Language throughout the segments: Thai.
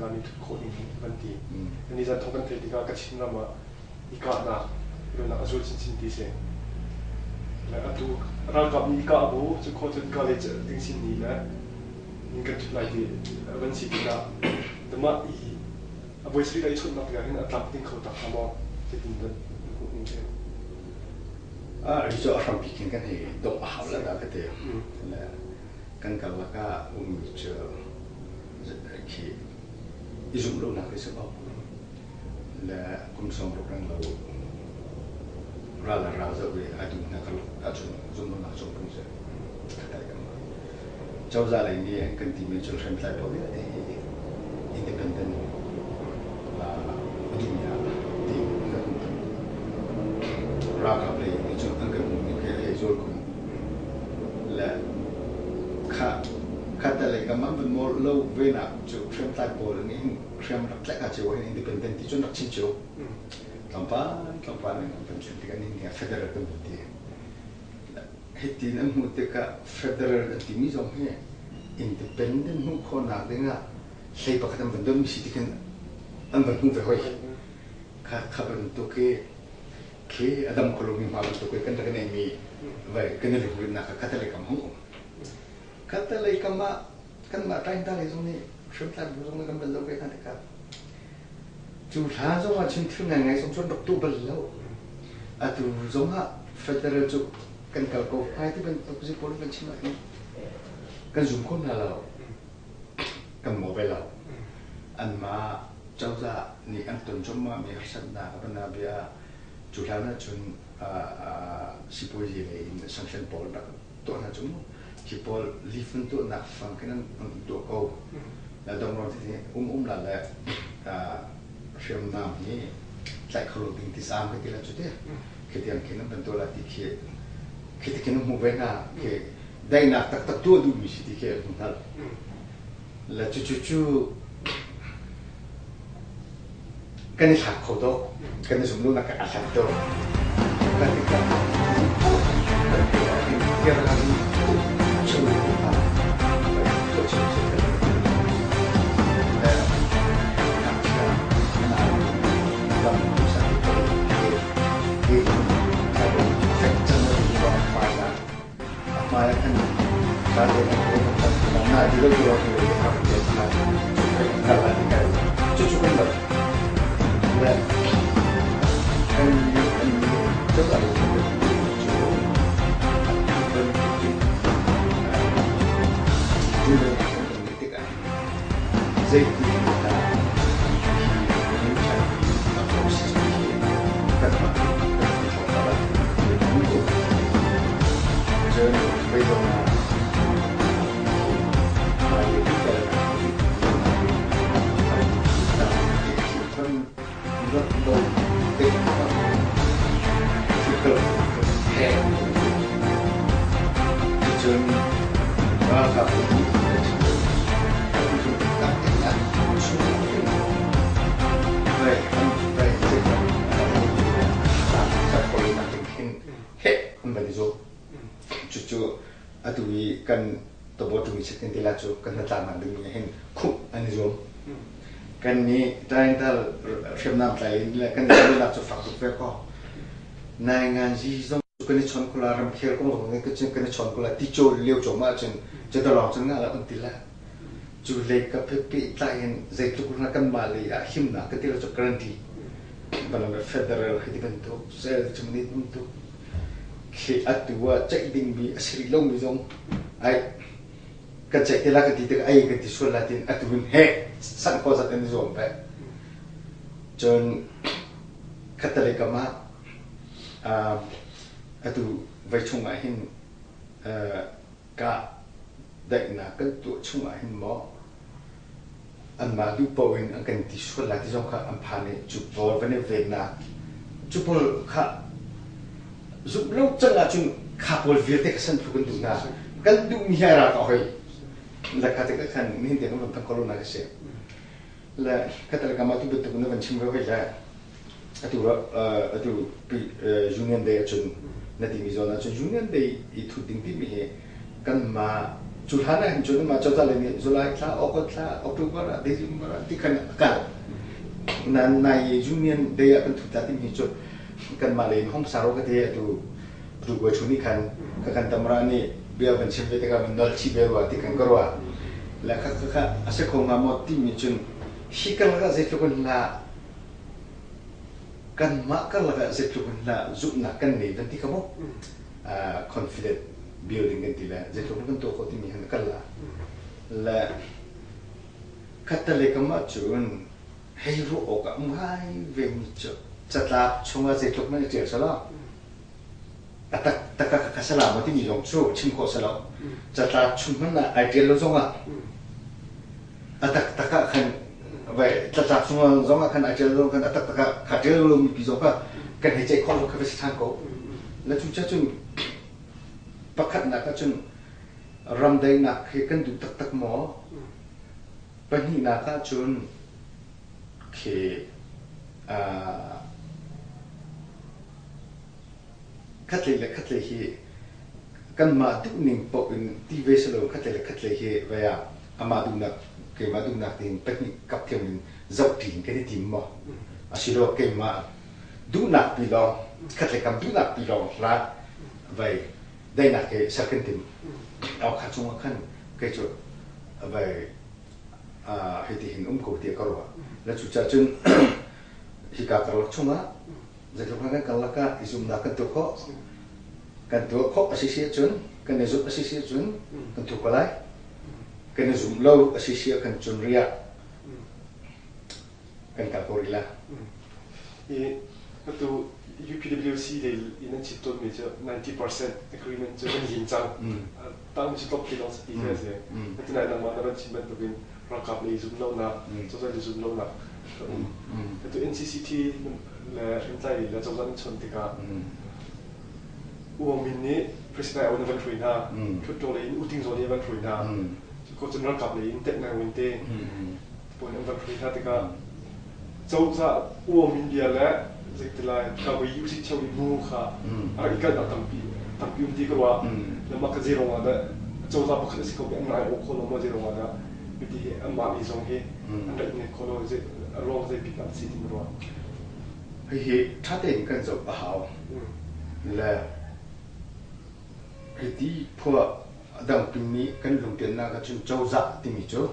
การนี้ทุกคนมันดีอันนี้จะทำกันเถิดดีกว่ากระชินละมาอีกาหนักเรื่องนักสู้ชินดีเสียและตัวร่างกายอีกาบูจะโคตรกาเลยจะดึงชินนี้นะนี่ก็ทุกอย่างที่วันสิ่งที่น่ะแต่มาอีอาบุษรีได้ชนนักการเห็นอัตราติ้งเขาตักทำมาจะดินดันนี่ใช่ริจอร์มพิกินกันให้ดอกหาวแล้วก็เดียวแล้วกันกันแล้วก็เจอที่อิจุมลูนักที่สุดและคุณสมรู้กันเราเราจะไปอาดูนักลูกอาจุจุมลูนักสมรู้เจอกันกันมาเจ้าจะอะไรนี่กันที่มีจุดเริ่มต้นพอดีอินดิเพนเดนต์ดุนยาที่เราขับเลยในจุดนั้นก็มุ่งในเรื่องจุดคุณและข้าแต่เลยก็มันเป็นโมเลวเวนักจุดเริ่มต้นพอดีเริ่มรักแรกอาจจะว่าอินดิเพนเดนต์ที่จุดนักชินโจลำพังเนี่ยเป็นสิ่งที่กันนี่เฟเดอร์กันบุตรีเหตุนั้นมุติกะเฟเดอร์ที่มีสองเนี่ยอินดิเพนเดนต์หุ่นคนนักเด้งอ่ะใช้ปากกาเป็นดมีสิทธิ์กันอันเป็นหุ่นไปห้อยข้าเป็นตัวke adam koloni malu tu kan tak kena mi baik kena lupa nak kata lekam hong kata lekam kan mak tain tak lesung ni sebentar belum kan belum kan dekat jualan zong macam tu ngai song song doktor belau atu zong ha federal tu kan kalau hai tu ben tu si polu ben cina ni kan zoom kon halau kan mobile lau an ma jauh ni an tun cuma mi hasan dah apa nabia jualan cun sipol je le sanction pol dak to na cun sipol lift tu nak fangkan untuk kau la dong ro ti la la shem nam ni lai kholo ding ti sam ke ti la chute ke ti an ken ban to la ti ke ti ken mu venga ke dai na tak tu du mi si ti ke na la chu kan ni hak kau tu kan ni semua nak asal tu kan kita dia lagi cuma kita tu cuma dan nak kita dalam usaha ini kalau factor ni buat apa kan kalau kita nak juga kita harus kita cuci kan dan coba kan tobo tu misi kan tilacu kan taman dengan hen kup anjom kan ni triantal firman lain lah kan tilacu faktur verko nangan si zong kan chon kula ram kher ko ngong ke chen kan chon kula ti cho leo cho ma chen che da long chen nga la untila ju le ka pepi lain zai tu kuna kan mali a himna ka tilacu garanti bana federal hidi bentu sel chumni bentu khi atua cek ding bi asri long bi zong ai kan cek tela ka titik ai ka ti sol latin atun he san ko sa ten zom pe jon katale kama atu vai chunga hin ka dai na kan tu chunga hin mo an ma du powin an kan ti sol latin zom ka an phane chu bol vane ve na chu bol kha giúp lâu chân là chun kapol việt để san phụ quân na kan du mi hara ka hoi la ka te kan ni te no tan corona ke se la ka te ka ma tu betu no van chim ve la atu union day chun na ti mi zona chun union day I thu ding ti mi he kan ma จุดนั้นนะจุดนั้นมาจอดอะไรเนี่ยจุลายคลาออกคลาออกตุบาระเดซิมบาระที่กันกันนั้นในยูเนียนเดียกันทุกท่าที่มีจุดกันมาเลยห้องสารกเดียดูว่าชุนิกันกันตำรานี่เบียเป็นเชฟเวติกันนอลชีเบียว่าที่กันกรัวแล้วก็อาศัยของงามที่มีจุนฮิกันละเจ็ดลูกละกันมากันละเจ็ดลูกละจุดนักกันนี่ดันที่เขาบอกconfident building กันทีละเจ็ดลูกกันตัวเขาที่มีหันกันละและคัตเตเลกมาจุนให้รู้ออกไม่เวมิจจะตาช่วงเจ็ดลูกมันเจอสละแต่ก็สลามที่มีจงชูชิมโคสลามจะตาชุมมันน่ะไอเดียเราจงอ่ะแต่ก็ขันไปจะตาชุมมันจงอ่ะขันไอเดียเราจงขันแต่ก็ขัดเดียเรามีปีจงก็กันให้ใจคอเราเข้าไปสิทางเขาแล้วจุดจุดประคัดนักจุดรำได้นักให้กันดูตักหมอปัญหานักจุดเคคัดเลยที่กันมาดูหนึ่งปกินที่เวสโลคัดเลยที่เวียอามาดูนักเกี่ยมาดูนักที่เป็นกับเทียมจับทิ้งกันที่ทีมมั้งอาศัยเราเกี่ยมาดูนักปีลองคัดเลยกับดูนักปีลองละไว้ได้นักเกี่ยสักทีมเอาขัดชงขันเกี่ยจุดไว้ให้ที่เห็นกูที่กรัวแล้วจุดจุดที่กากรักชงละjadi orang kan kalau kan isu nak kan tu kok asisia cun kan isu asisia cun kan tu kalai kan isu low asisia kan cun ria kan kalkorila itu UPWC del ini citot meja 90% agreement jadi hincang tang citot philosophy saja itu nak nama nama cimen tu bin rakap le isu low na social isu low na itu NCCTและเห็นใจและจงรักชนติกาวัวมินนี้พระสิทธิ์เอาในวันถุยนาทุกตัวเลยอุติงโซนี้วันถุยนาก็จะนักกับเลยเต็มในวันเต้ปนวันถุยนาติกาเจ้าจะวัวมินเดียและสิ่งที่ไรกับวิวสิเชวิมูค่ะอะไรกันตั้งปีอุ่นดีกว่าแล้วมักจะเจริญว่าเจ้าจะพักในสิ่งที่ไม่โอเคแล้วมาเจริญว่าวิธีอันมาอีสองเฮอันนั้นคนเราจะรองจะพิการสิ่งที่รัวเฮ้ยถ้าเด็กกันจบหาวแล้วไอ้ที่พวกดังปีนี้กันลงเตียนน่าก็จนเจ้าจักที่มีเจ้า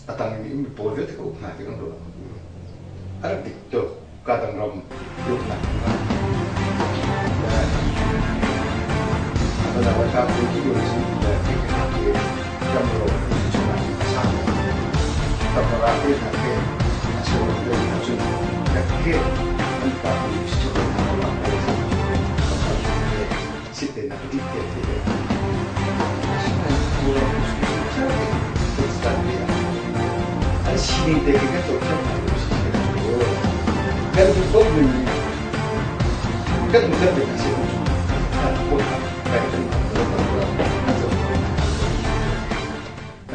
อาตังนี้มีโปรเจกต์ที่เขาหาที่กันดูอะไรติดตัวการดังรำลุกหนักแล้วเราทำที่อยู่ในสิ่งที่จำลองชนะสร้างทำอะไรที่ทำให้อาชีพเรื่องอาชีพque el país se va a la cabeza si te navega al siguiente que me toca kan tu pun kan bukan dengan siapa kan bukan baik dan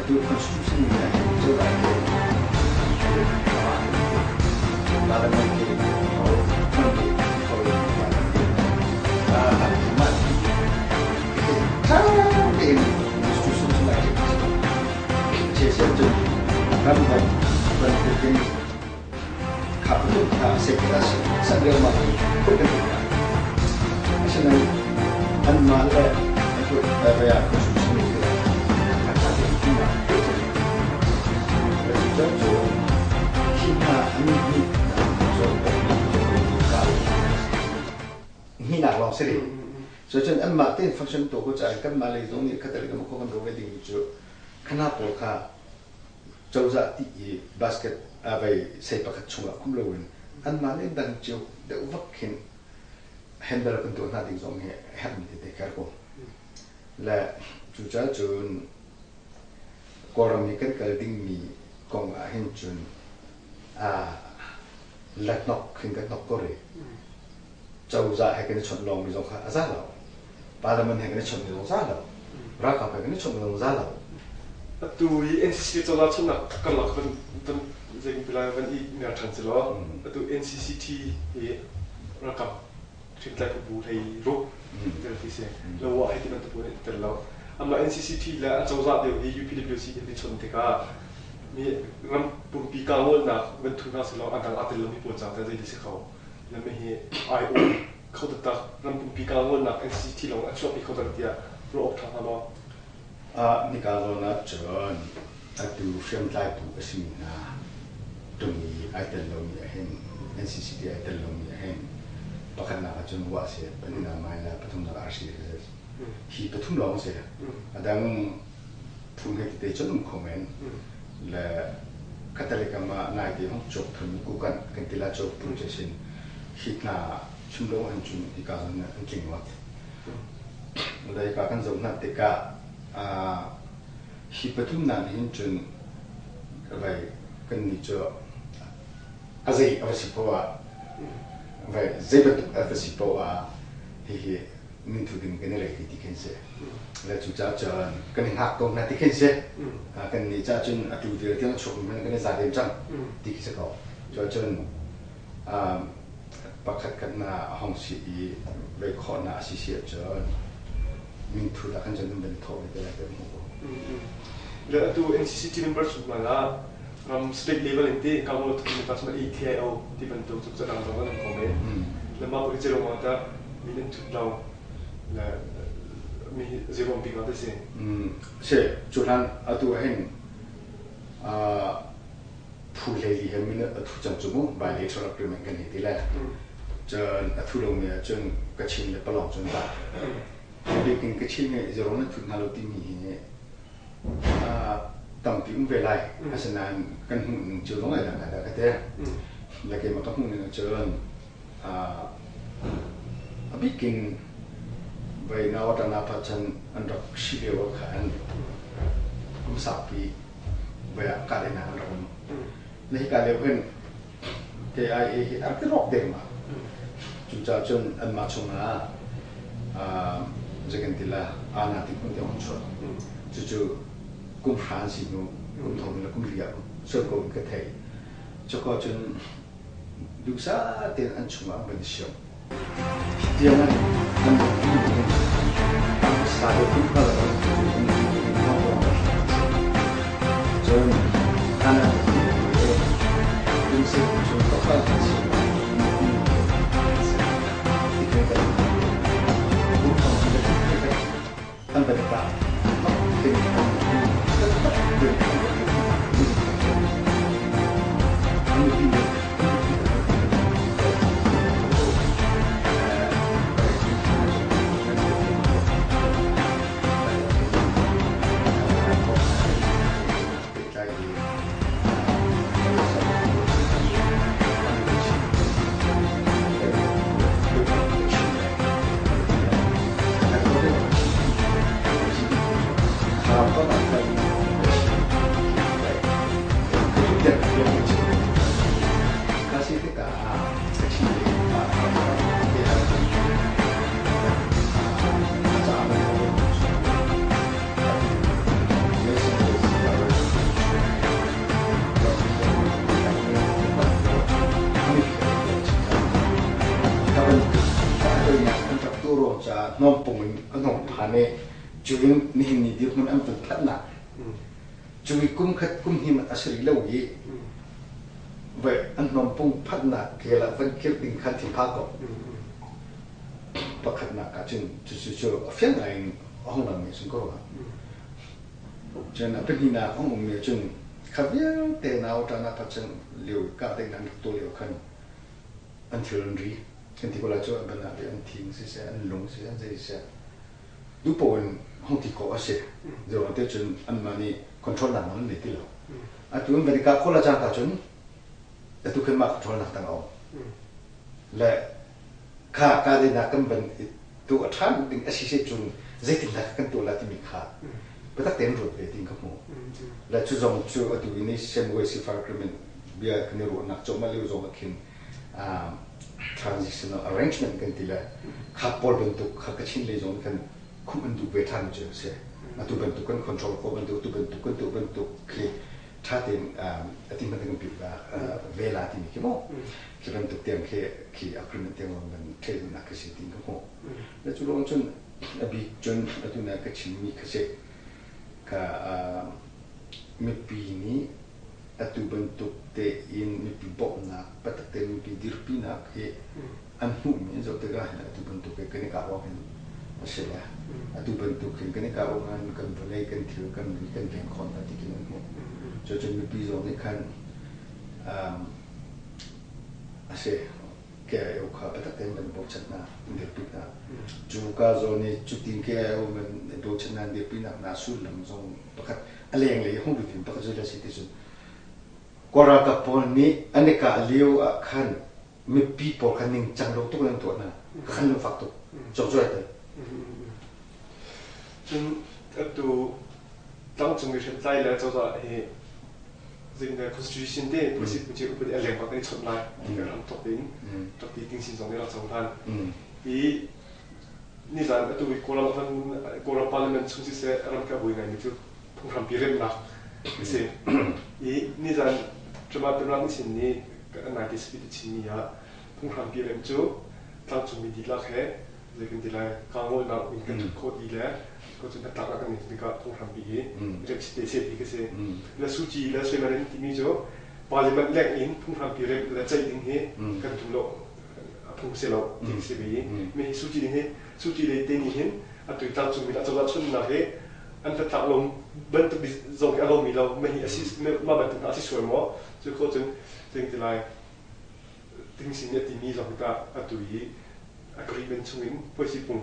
itu konstruksi yang coba dalam negeri ramai berkumpul kabut sekitar sambil makan bukan sebenarnya anmalah itu area khusus itu kata kita itu kita iniนี่หนักลองสิส่วนอันมาเต้นฟังก์ชันตัวก็จะกันมาเลยตรงนี้คัตเตอร์ก็มันก็มันรู้ไว้ดีจุดขนาดพอค่ะเจ้าจะที่บาสเกตเอาไปใส่ปากกาชุ่มละคุ้มเลยอันมาเลยดังจุดเดี๋ยววักเห็นแฮนเดิลกันตัวน่าดีตรงนี้แฮนด์มีแต่แค่ก็และจุดจ้าจุดกรณีกันการดิ้งมีกองอาเห็นจุดลักนกขึ้นกันนกก็เลยเจ้าจะให้กันชนลงมีสองข้าซาเราปาร์ลมันให้กันชนมีสองซาเรารักกับให้กันชนมีสองซาเราตัว NCC ตัวละชนนักกันหลักเป็นจริงเป็นอะไรเป็นอีเนื้อทันสิล้อตัว NCCT รักกับถึงใจผู้บูไทยรู้เรื่องที่เสียแล้วว่าให้ที่มันตัวนี้แต่เรา ama NCCT la chawza de UPWC de chon te ka mi ram pum pi ka ngol na ben thu na selo atang atel mi po cha ta de se khaw la me hi IO khaw ta ram pum pi ka ngol na NCCT long a chop pi khaw ta tia ro op tha ma ni ka lo na chon atu frem tai pu asim na tung ni atel lo mi hen NCCT atel lo mi hen pakhan na chon wa se ben na mai na pathum na arsi hi pathum lo se adang phun he te chon comment la katalika ma na di hong chok thum ku kan tila chok projection hitna chumlo han chum di ka na king wat la ka kan zo na te ka hi pathum na hin chun vai kan ni cho azai avasipoa vai zebat avasipoa hi min thu ding kan le ti ken se la chu cha chan kan ha ko na ti ken se kan ni cha chun atu de tiang chok men kan za dem chang ti ki se ko cho chun pakhat kan na hong si i ve kho na si si chan min thu da kan jan ben tho de la dem mo le atu NCCT members ma la state level inte ka mo tu ta sma ETIO ti ban tu chu cha dang dang na ko me le ma bu che ro ma ta min tu law la mi zero pi ga de se se churan atu hen phu le li he min atu chang chu mo bilateral agreement kan ti la chen atu lo me chen ka chin le palong chen ba bi kin ka chin ne zero na tu na lo ti mi ne tam ti um ve lai asanan kan hu chu lo ngai da ka te la ke ma ka hu ne chen bi kin vậy nào đó là phát triển anh đọc sĩ liệu khán cũng sắp bị vậy cả đến nào đó này cả liệu hơn thì ai ăn cái rọc đêm mà chúng ta chân ăn mà chung là cái gì là anh thì cũng theo ông chuẩn chú cũng phản xịn nó cũng thông là cũng liệu sơ cũng cái thầy cho coi chân đủ sa tiền ăn chung ăn bên siêu dia kan saya pun kalau jadi anak prinsip contoh kan tanpa dekat non pung non phane chuin ni ni di mun am tu thatna chui kum khat kum hi ma asri lo yi ve an non pung phatna ke la van kir ding khan thi pha ko pakhatna ka chin chu fian lai hong lam me sun ko wa chen a pin na hong me chung khavia te na ta na pa chen liu ka de nan to liu khan until ri kan ti ko la cho ban na an thing se an long se an zai se du pon hong ti ko ase zo te chun an mani control na man ne ti lo a tu ban ka ko la cha ta chun a tu kan ma control na ta o le ka de na kan ban tu a than ding a si se chun zai ti na kan tu la ti mi kha ba ta ten ro pe ting ka mo la chu zong chu a tu ni sem we si fa agreement bia kan ro na cho ma le zo ma kin transitional arrangement kan tila khapol bentuk khakachin le zon kan khum bentuk betan je se atu bentuk kan control ko bentuk tu bentuk ke ถ้าเต็มที่มันต้องปิดว่าเวลาที่มีกี่โมงคือมันตุกเตียงแค่ขี่อักมันเตียงมันเท่นักก็สิ่งก็พอแล้วจุดลงจนบีจนตุนักก็ชิมมีก็เสกก็มีปีนี้ตุบันตุกเตอินมีปีบอกนักปัตตเตมีปีดิรปีนักอันนู้นมีจดตัวกันตุบันตุกกันนี่ก็ว่าเป็นเสียตุบันตุกกันนี่ก็ว่างานกันบริกันถือกันมีกันเป็นคนที่กินนั่นหมดจนมีปีสองนี่คันเสียแกเอาข้าปัตตเตมันบอกชัดนะดิรปีนักจูก้าโซนี่จุดที่แกเอามันบอกชัดนะดิรปีนักน่าสู้ลำซองประคัดอะไรอย่างเลยห้องดูถึงประคัดจะสิ่งที่สุดกรากับปนนี้อันนี้ก็เลี้ยวขันมีปีปอขันหนึ่งจังเราตุกนั่นตัวน่ะขันเราฝักตุกจบจ่อยเลยจนตัวตั้งจงมีเช่นใจแล้วจะเฮ้จริงๆ constitution เด้ไม่ใช่ไม่ใช่อุปนิสัยแบบนี้ชดได้ที่เราทำตัวดิ้งติ้งสิ่งสองนี้เราสำคัญนี่จะตัวกราพันกราพาร์ลิเมนต์ช่วงที่เสร็จเราแค่บุยไงนี่คือผู้ทำพิเรนนะไม่ใช่นี่จะจะมาเป็นรังสิ่งนี้ก็นายที่สปีดชิ้นนี้ผู้ทำพิเรนจูตั้งจงมีดีลักแค่จะเป็นดีลักกางโง่นักวิ่งกันโคตรดีแล้วก็จะตัดกันนี่ก็ผู้ทำพิเรนเรียกสเตชันอีกสิแล้วสุจีแล้วส่วนนั้นที่มีจูพาร์ลิเมนต์แรกอินผู้ทำพิเรนแล้วใจดิ้งเฮกันทุกโลกผู้เสลาดิ้งเสียไปไม่สุจีดิ้งเฮสุจีเลยเต็มหินอันตัวตั้งจงมีอัตราส่วนนักเฮอันที่ตัดลงบันทึกส่งอารมณ์มีเราไม่เห็นอาศัยมาบันทึกอาศัยสวยมั้งจะเขาจึงที่ไรถึงสิ่งนี้ที่มีเราคิดว่าอันตัวนี้อักริเป็นช่วงพอสิปุ่ง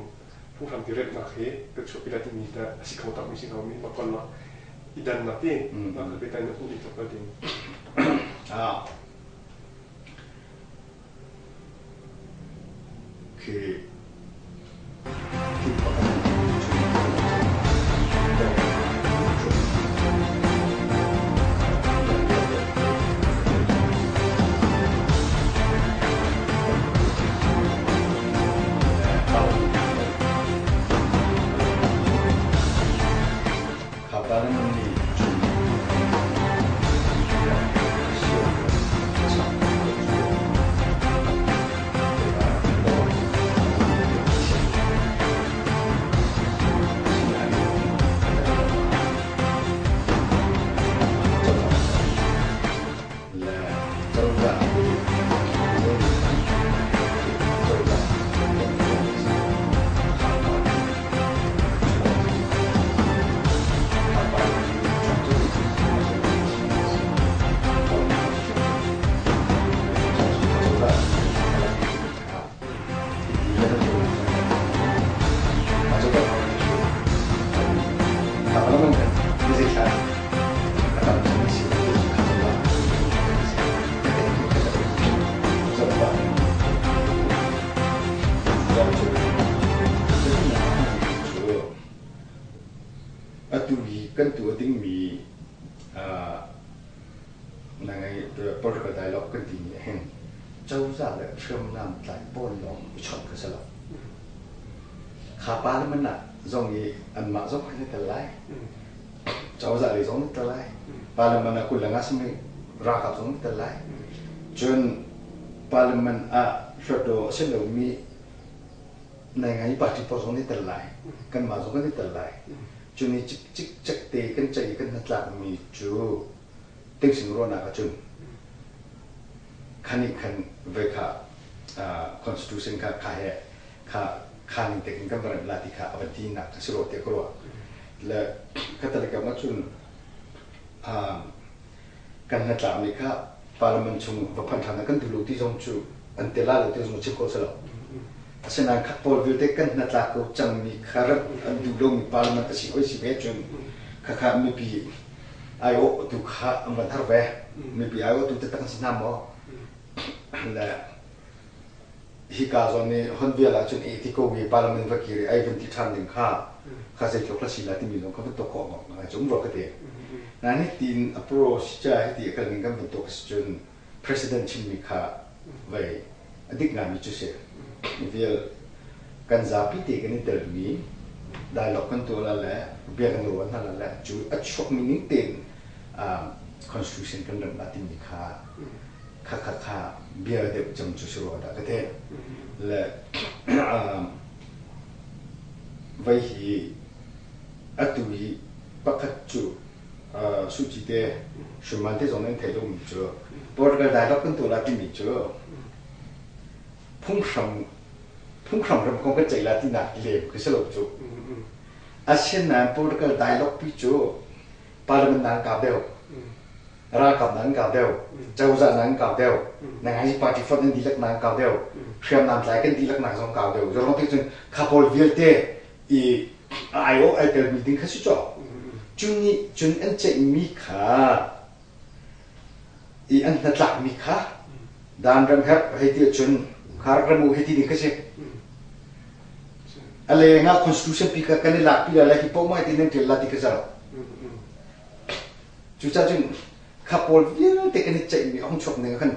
ผู้ทำที่เร็วนักเหก็ช่วยพิจารณาที่มีแต่สิ่งเขาทำไม่สิ่งเขามีมาก่อนมาอีดันนักที่นักเป็นแต่นักผู้ที่ทำประเด็นคือกันตัวดิ้งมีในโปรโตคอลไดล็อกกันทีนี้เห็นเจ้าจ่าเลยเชื่อมน้ำไหลป้อนลงชอบกันสลับขาปลาแล้วมันน่ะตรงนี้อันมาตรงนี้แต่ไรเจ้าจ่าเลยตรงนี้แต่ไรปลาแล้วมันน่ะคุณละงัสไม่รักกับตรงนี้แต่ไรจนปลาแล้วมันชดโดเส้นเรามีในไงปฏิปตรงนี้แต่ไรกันมาตรงนี้แต่ไรจนนี้จิกเตะกันใจกันนัดหลักมีจูติ้งสิงโรนักจุนขันนี้ขันเวค่าconstitution ค่าขายค่านิเทศกันบริษัทที่ค่าอวัตินักสิโรเตกรัวและก็ตะลิกับมาจุนกันนัดหลักมีค่าพาร์ลิเมนต์ชงวัพันธนากันดูลูที่ทรงจูอันเตล่าลูที่ทรงชิโกสลาฉะนั้นข้าพอวิวเทกันนัดหลักก็จังมีคาร์บอันดูลงมีพาร์ลิเมนต์สิโอสิเวจนข้ามีปีอายุตุข้าอันวันทาร์เวมีปีอายุตุเตตังสินามอและฮิกาโซนี่ฮันเวลาจนเอติโกวีพาร์ลิเมนต์วักกี้ไอเวนที่ทำหนึ่งข้าเสกคลาสิลาที่มีน้องเขาเป็นตัวของมันจงรอกระเดะนั่นนี่ทีน approach จะให้ที่กันกันเป็นตัวจน president ชิมิข้าไว้อดีตงานมิจุเซ่เวลกันจับพิธีกันนี่เดินมีได้หลอกกันตัวละแหละเบียกันรัวนั่นละแหละจู่อัดช็อกมินิเต็น constitution กันเรื่องนั้นที่มีค่าเบียร์เด็กจำจุดสุดก็เท่และไว้ที่อัตุยปักจุสุจิเดชมันที่ตรงนั้นเท่ามีเจอพอเราได้รับกันตัวละที่มีเจอพุ่งคำรำคงเป็นใจละที่หนักเลี้ยงคือสรุปจุอาเซียนนั้นพอเราได้รับพิจูพาร์ลิเมนต์นั้นกับเดียวรากับนั้นกับเดียวเจ้าจากนั้นกับเดียวในไงที่ปาร์ตี้ฟอร์ดดีลักนั้นกับเดียวเชื่อมนั้นหลายกันดีลักนั้นสองกับเดียวจนเราที่จนขับรถวิลเต้อีไอโอไอเปิลมีดิ้งขึ้นสุดจ้ะจุนอันเจมีขาอีอันนัดหลักมีขาดานรำครับให้ที่จุนคาร์กระมูให้ที่ดิ้งขึ้นสิอะไรงั้น constitution พิการกันในหลักพิการอะไรที่พ่อไม่ที่นั่นที่หลักที่กระจายจุดจ้าจุนขับรถวิ่งแต่กันในใจมีห้องชกหนึ่งกัน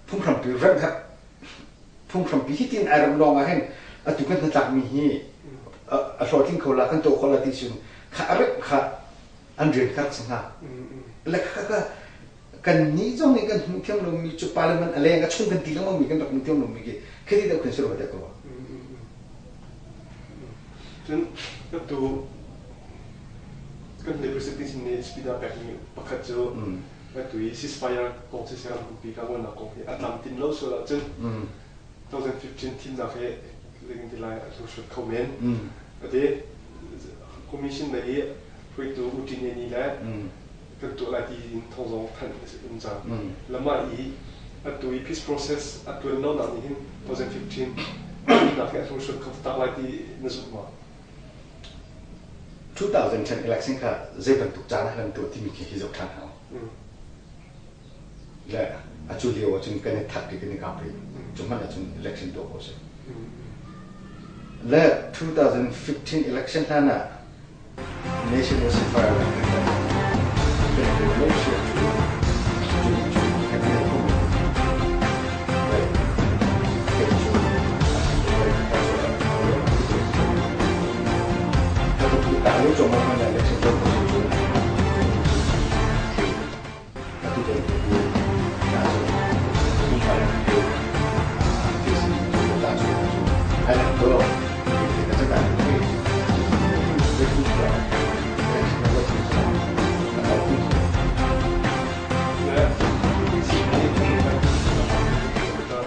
พุ่งคำปีรำครับพุ่งคำปีที่ที่อารมณ์ลองมาให้ตุกันนัดหลักมีฮีรอทิ้งเขาละกันโตเขาละที่สุดข้าอะไรข้าอันเรียนข้าสังหารแล้วข้าก็กันนี้จ้องนี่กันมุขยมลงมีจุดพาร์ลิเมนต์อะไรก็ช่วงกันตีแล้วมันมีกันดอกมุขยมลงมีกี่แค่ที่เราคนสุดว่าเด็กก็ว่าจนก็ตัวกันในบริษัทที่สิเนี่ยสปีดอัพแบบนี้ปกติว่าตัวซิสไฟร์กองซิสการคุปีกันวันนักกองที่อัตลันตินโลสุดละจน2015ทีมนักเล่เรื่องที่ไล่ตัวชุดคอมเมนต์แต่คอมมิชชั่นในพวกตัวอุทินนี่แหละก็ตัวอะไรที่ทองทันอุ่นจังแล้วมาอีตัว peace process ตัวโน่นนี่2015นักเล่ตัวชุดเขาตั้งอะไรที่นึกมา2010 election ค่ะเจ็บตุกจานให้ตัวที่มีแค่ฮิจบทันเขาและจุดเดียวจุดกันในทักที่กันในการไปจุดมันจุด election ตัวโคสิและ 2015 election ท่านน่ะ nation was on fire เป็นตัวเลือกเชื่อจุดให้ไม่ได้ข้อมูลและเป็นจุดถ้ารู้จงมาใน election ตัวโคสิถ้าทุกคนรู้น่าจะมีใครรู้ที่สิ่งที่เราจะให้เราตัวก็จะการที่ได้พูดกันได้ใช้ว่าที่จะเอาพูดและสิ่งที่ผมได้ก็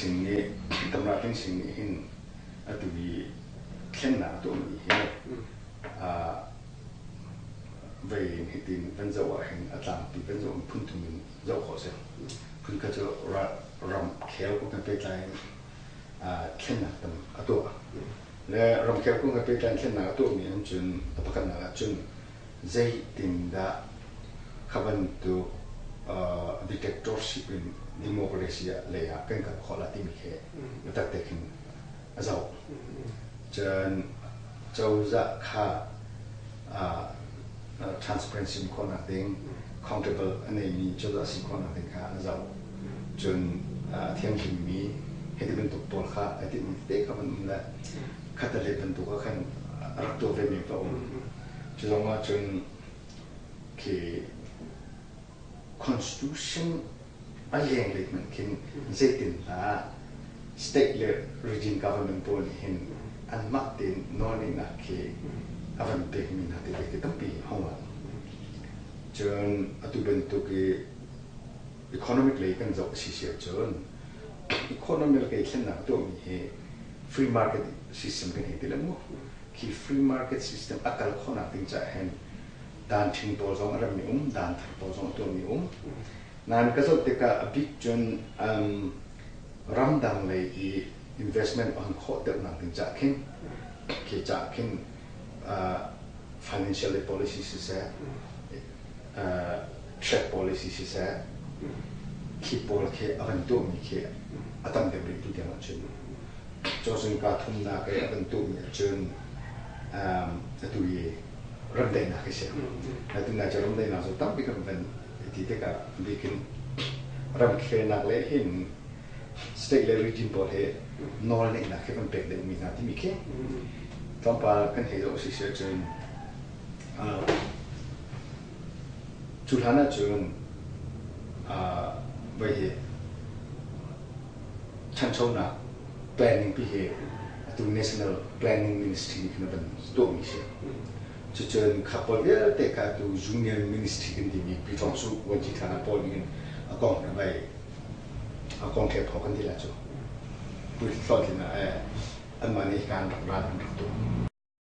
สิ่งนี้ตำราเป็นสิ่งนี้เห็นอัตวีเช่นหนาตัวนี้เห็นเวรเห็นดินเป็นเจ้าเห็นอัตลามตีเป็นเจ้าพุ่นทุ่มเจ้าขอเสียพุ่นก็จะรำเขียวก็เป็นไปใจเช่นหนาตัวตัวและรำเขียวก็เป็นไปใจเช่นหนาตัวนี้จนประกันหนาจนใจดินดาขับรถตัวdictatorship in democracy เลยเป็นกับข้อละที่มีแค่ตัดเด็กขึ้นเจ้าจนเจ้าจะค่าtransparency คนนั้นเอง accountable อันนี้มีเจ้าจะสิ่งคนนั้นเองค่ะเจ้าจนเที่ยงคืนมีเหตุเป็นตัวตัวค่ะไอ้ที่มีเด็กเขามันละคัดเลยเป็นตัวก็ขันรักตัวเป็นมีตัวจนว่าจนคือ constitution อะไรอย่างเงี้ยมันคิดเจตินละ state region government ตัวนี้เห็นอันมักตินนอนนี่นักคืออาวันเด็กมีนักเด็กต้องปีห้องละจนอัตุเป็นตัวคือ economic เลยกันจะสิเสียจน economic เลยเช่นนั้นตัวมี free market system กันเห็นที่ละมั้งคือ free market system อักขระคนนั้นถึงจะเห็นด้านทิ้งตัวสองอะไรมีด้านถัดตัวสองตัวมีนั่นก็สุดที่กับบิ๊กจนรำดังเลยอี investment on khot được nang tin cha khin ke cha khin financial policy se trade policy se ki pol ke avan tu mi ke atam de bri tu de ma chen cho sun ka thum na ke avan tu mi chen tu ye ram de na ke se tu na cha ram de na so tam bi kan ven ti te ka bi kin ram ke na le hin state level regime por he nol ne na ke van pek de mi na ti mi ke tam pa kan he do si se chen Chulhana chun vậy chăn trâu na planning bị hệ từ national planning ministry khi nó vẫn tổ mi xe cho chun couple về để cả từ junior ministry cái gì bị trong số quan chỉ thằng Paul những con là vậy con kẹp họ cái gì là cho bữa sau thì là anh mà này càng đặt ra được